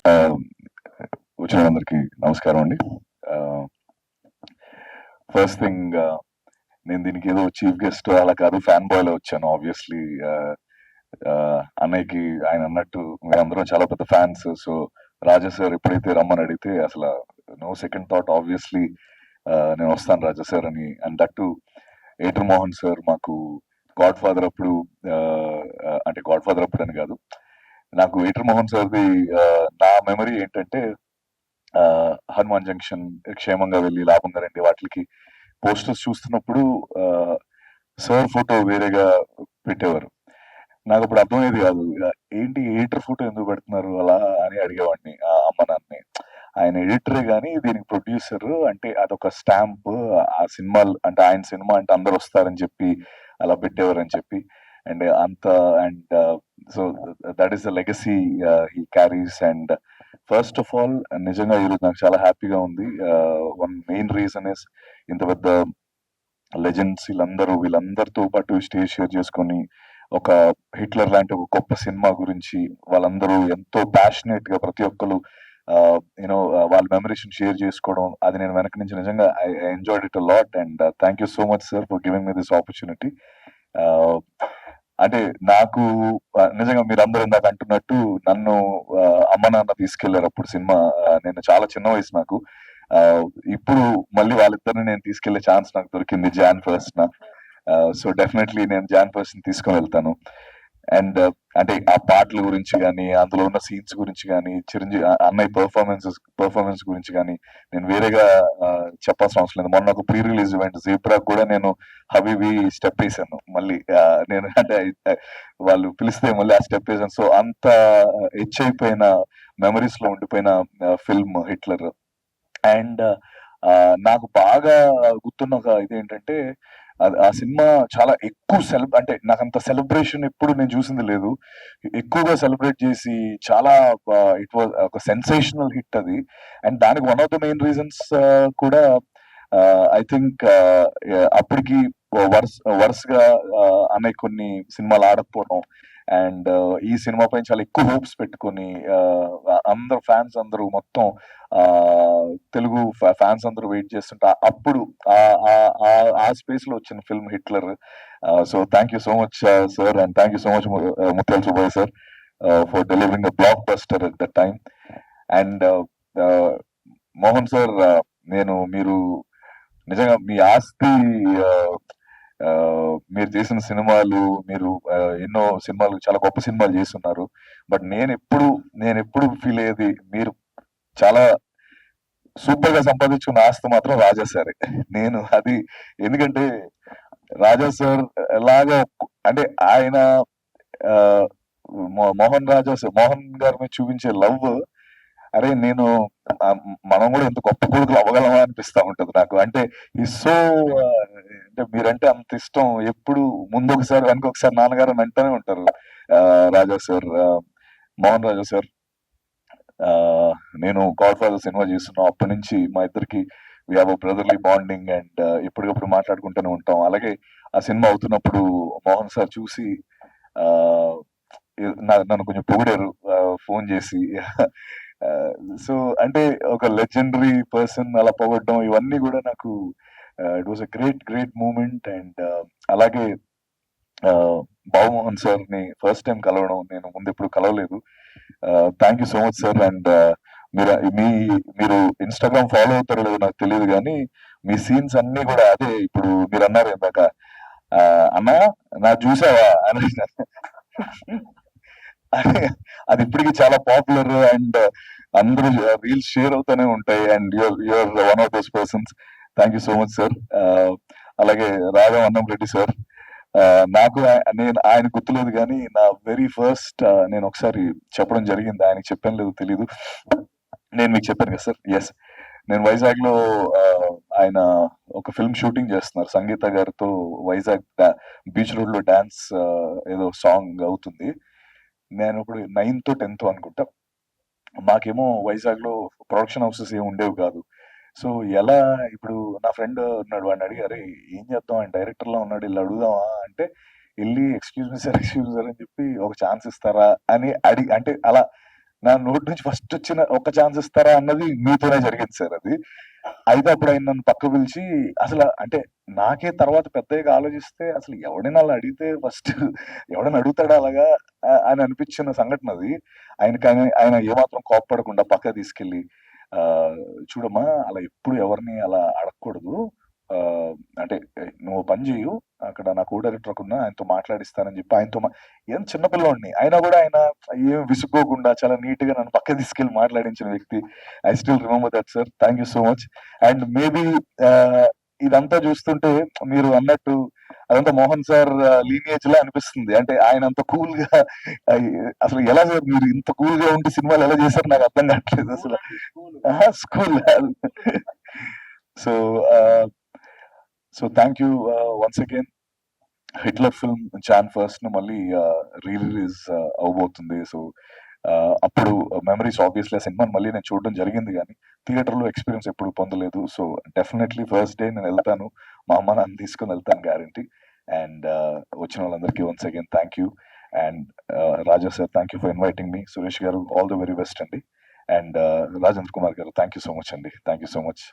వచ్చిన అందరికి నమస్కారం అండి. ఫస్ట్ థింగ్, నేను దీనికి ఏదో చీఫ్ గెస్ట్ అలా కాదు, ఫ్యాన్ బాయ్ లో వచ్చాను. ఆబ్వియస్లీ అన్నయ్యకి ఆయన అన్నట్టు మేమందరం చాలా పెద్ద ఫ్యాన్స్. సో రాజా సార్ ఎప్పుడైతే రమ్మని అడిగితే అసలు నో సెకండ్ థాట్, ఆబ్వియస్లీ నేను వస్తాను రాజా సార్ అని. And that to Ather Mohan sir మాకు గాడ్ ఫాదర్ అప్పుడు, అంటే గాడ్ ఫాదర్ అప్పుడు అని కాదు, నాకు ఏటర్ మోహన్ సార్ది నా మెమరీ ఏంటంటే హనుమాన్ జంక్షన్ క్షేమంగా వెళ్ళి లాభంగా రండి వాటికి పోస్టర్స్ చూస్తున్నప్పుడు సార్ ఫోటో వేరేగా పెట్టేవారు. నాకు అప్పుడు అర్థమయ్యేది కాదు, ఏంటి ఎడిటర్ ఫోటో ఎందుకు పెడుతున్నారు అలా అని అడిగేవాడిని అమ్మ నాన్నని. ఆయన ఎడిటరే కానీ దీనికి ప్రొడ్యూసర్, అంటే అదొక స్టాంప్, ఆ సినిమా అంటే ఆయన సినిమా అంటే అందరు వస్తారని చెప్పి అలా పెట్టేవారు అని చెప్పి. అండ్ అంత and so that is the legacy he carries. And first of all నిజంగా ఈరోజు నాకు చాలా హ్యాపీగా ఉంది. వన్ మెయిన్ రీజన్ ఇస్ ఇంత పెద్ద లెజెండ్స్ వీళ్ళందరితో పాటు స్టేజ్ షేర్ చేసుకొని ఒక హిట్లర్ లాంటి ఒక గొప్ప సినిమా గురించి వాళ్ళందరూ ఎంతో ప్యాషనేట్ గా ప్రతి ఒక్కరు యూనో వాళ్ళ మెమరీస్ షేర్ చేసుకోవడం, అది నేను వెనక నుంచి నిజంగా I enjoyed it a lot. And thank you so much sir for giving me this opportunity. అంటే నాకు నిజంగా మీరు అందరూ ఇందాక అంటున్నట్టు నన్ను అమ్మ నాన్న తీసుకెళ్లారు అప్పుడు సినిమా. నేను చాలా చిన్న వయసు నాకు. ఇప్పుడు మళ్ళీ వాళ్ళిద్దరిని నేను తీసుకెళ్లే ఛాన్స్ నాకు దొరికింది Jan 1st. సో డెఫినెట్లీ నేను Jan 1st తీసుకొని వెళ్తాను. అండ్ అంటే ఆ పాటల గురించి కానీ, అందులో ఉన్న సీన్స్ గురించి కానీ, చిరంజీవి అన్నయ్య పర్ఫార్మెన్స్ గురించి కానీ నేను వేరేగా చెప్పాల్సిన అవసరం లేదు. మొన్న ఒక ప్రీ రిలీజ్ ఈవెంట్ జీబ్రా కూడా నేను హబీబీ స్టెప్ వేసాను మళ్ళీ. నేను అంటే వాళ్ళు పిలిస్తే మళ్ళీ ఆ స్టెప్ వేసాను. సో అంత హెచ్ అయిపోయిన మెమరీస్ లో ఉండిపోయిన ఫిల్మ్ హిట్లర్. అండ్ నాకు బాగా గుర్తున్న ఒక ఇదేంటంటే, ఆ సినిమా చాలా ఎక్కువ అంటే నాకు అంత సెలబ్రేషన్ ఎప్పుడు నేను చూసింది లేదు. ఎక్కువగా సెలబ్రేట్ చేసి చాలా ఇట్ వాజ్ ఒక సెన్సేషనల్ హిట్ అది. అండ్ దానికి one of the main reasons కూడా ఐ థింక్ అప్పటికి వరుసగా అన్నయ్య కొన్ని సినిమాలు ఆడకపోవడం, అండ్ ఈ సినిమా పైన చాలా ఎక్కువ హోప్స్ పెట్టుకొని అందరు ఫ్యాన్స్ అందరూ మొత్తం తెలుగు ఫ్యాన్స్ అందరూ వెయిట్ చేస్తుంటే అప్పుడు ఆ స్పేస్ లో వచ్చిన film Hitler. So thank you so much sir, and thank you so much Mutyala Subbaiah sir for delivering a blockbuster at that time. And Mohan sir, మీరు నిజంగా మీ ఆస్తి, మీరు చేసిన సినిమాలు, మీరు ఎన్నో సినిమాలు, చాలా గొప్ప సినిమాలు చేస్తున్నారు. బట్ నేను ఎప్పుడు ఫీల్ అయ్యేది, మీరు చాలా సూపర్ గా సంపాదించుకున్న ఆస్తి మాత్రం రాజా సారే. నేను అది ఎందుకంటే రాజా సార్ ఎలాగా అంటే ఆయన మోహన్ గారి మీద చూపించే లవ్, అరే మనం కూడా ఎంత గొప్ప కొడుకులు అవ్వగలమా అనిపిస్తా ఉంటది నాకు. అంటే ఈ సో అంటే మీరంటే అంత ఇష్టం, ఎప్పుడు ముందొకసారి వెనకొకసారి నాన్నగారు అని అంటూనే ఉంటారు రాజా సార్, మోహన్ రాజా సార్. నేను గాడ్ ఫాదర్ సినిమా చేస్తున్నాం అప్పటి నుంచి మా ఇద్దరికి we have a brotherly bonding, and ఎప్పటికప్పుడు మాట్లాడుకుంటూనే ఉంటాం. అలాగే ఆ సినిమా అవుతున్నప్పుడు మోహన్ సార్ చూసి నన్ను కొంచెం పొగిడారు ఫోన్ చేసి. సో అంటే ఒక లెజెండరీ పర్సన్ అలా పొగడడం, ఇవన్నీ కూడా నాకు it was a great moment. And అలాగే బాబుమోహన్ సార్ ని ఫస్ట్ టైం కలవడం, నేను ముందు ఎప్పుడు కలవలేదు. Thank you so much sir. And మీరు ఇన్స్టాగ్రామ్ ఫాలో అవుతారో లేదో నాకు తెలియదు కానీ మీ సీన్స్ అన్ని కూడా అదే, ఇప్పుడు మీరు అన్నారు ఇందాక అన్నా నా చూసావా అని. అది ఇప్పటికీ చాలా పాపులర్, అండ్ అందరూ రీల్స్ షేర్ అవుతూనే ఉంటాయి. And you are one of those persons. Thank you so much sir. అలాగే రాఘవ అన్నం రెడ్డి సార్, నాకు నేను ఆయన గుర్తులేదు కానీ నా వెరీ ఫస్ట్ నేను ఒకసారి చెప్పడం జరిగింది, ఆయనకి చెప్పాను లేదు తెలీదు, నేను మీకు చెప్పాను కదా సార్. ఎస్, నేను వైజాగ్ లో ఆయన ఒక ఫిల్మ్ షూటింగ్ చేస్తున్నారు సంగీత గారితో. వైజాగ్ బీచ్ రోడ్ లో డాన్స్ ఏదో సాంగ్ అవుతుంది. నేను ఇప్పుడు 9th 10th అనుకుంటా. మాకేమో వైజాగ్ లో ప్రొడక్షన్ హౌసెస్ ఏమి ఉండేవి కాదు. సో ఎలా ఇప్పుడు నా ఫ్రెండ్ ఉన్నాడు, వాడిని అడిగి అరే ఏం చేద్దాం, ఆయన డైరెక్టర్ లో ఉన్నాడు, వెళ్ళి అడుగుదామా అంటే, వెళ్ళి ఎక్స్క్యూజ్ మీ సార్ అని చెప్పి ఒక ఛాన్స్ ఇస్తారా అని అంటే అలా నా నోటి నుంచి ఫస్ట్ వచ్చిన ఒక్క ఛాన్స్ ఇస్తారా అన్నది మీతోనే జరిగింది సార్ అది. అయితే అప్పుడు ఆయన నన్ను పక్కకు పిలిచి అసలు అంటే నాకే తర్వాత పెద్దగా ఆలోచిస్తే అసలు ఎవడైనా అలా అడిగితే ఫస్ట్ ఎవడైనా అడుగుతాడా అలాగా అని అనిపించిన సంఘటన అది. ఆయన ఏమాత్రం కోప్పడకుండా పక్క తీసుకెళ్ళి చూడమ్మా అలా ఎప్పుడు ఎవరిని అలా అడగకూడదు. అంటే నువ్వు పని చేయు, అక్కడ నా కో డైరెక్టర్ ఉన్నా ఆయనతో మాట్లాడిస్తానని చెప్పి ఆయనతో ఏం చిన్నపిల్లోడిని అయినా కూడా ఆయన ఏం విసుక్కోకుండా చాలా నీట్ గా నన్ను పక్క తీసుకెళ్లి మాట్లాడించిన వ్యక్తి. I still remember that sir. Thank you so much. And maybe ఇదంతా చూస్తుంటే మీరు అన్నట్టు అదంతా మోహన్ సార్ లీనియేజ్ లా అనిపిస్తుంది. అంటే ఆయన అంత కూల్ గా అసలు ఎలా సార్ మీరు ఇంత కూల్ గా ఉండి సినిమాలు ఎలా చేశారు నాకు అర్థం కావట్లేదు అసలు. School so so thank you once again. Hitler film Jan 1st మళ్ళీ రీ రిలీజ్ అవబోతుంది. సో అప్పుడు మెమరీస్ ఆబ్వియస్లీ ఆ సినిమాని మళ్ళీ నేను చూడడం జరిగింది కానీ థియేటర్లో ఎక్స్పీరియన్స్ ఎప్పుడు పొందలేదు. సో డెఫినెట్లీ ఫస్ట్ డే నేను వెళ్తాను, మా అమ్మ నాన్న తీసుకుని వెళ్తాను గ్యారంటీ. అండ్ వచ్చిన వాళ్ళందరికీ once again thank you. And Raja sir thank you for inviting me. Suresh గారు ఆల్ ద వెరీ బెస్ట్ అండి. అండ్ రాజేంద్ర కుమార్ గారు థ్యాంక్ యూ సో మచ్ అండి. Thank you so much.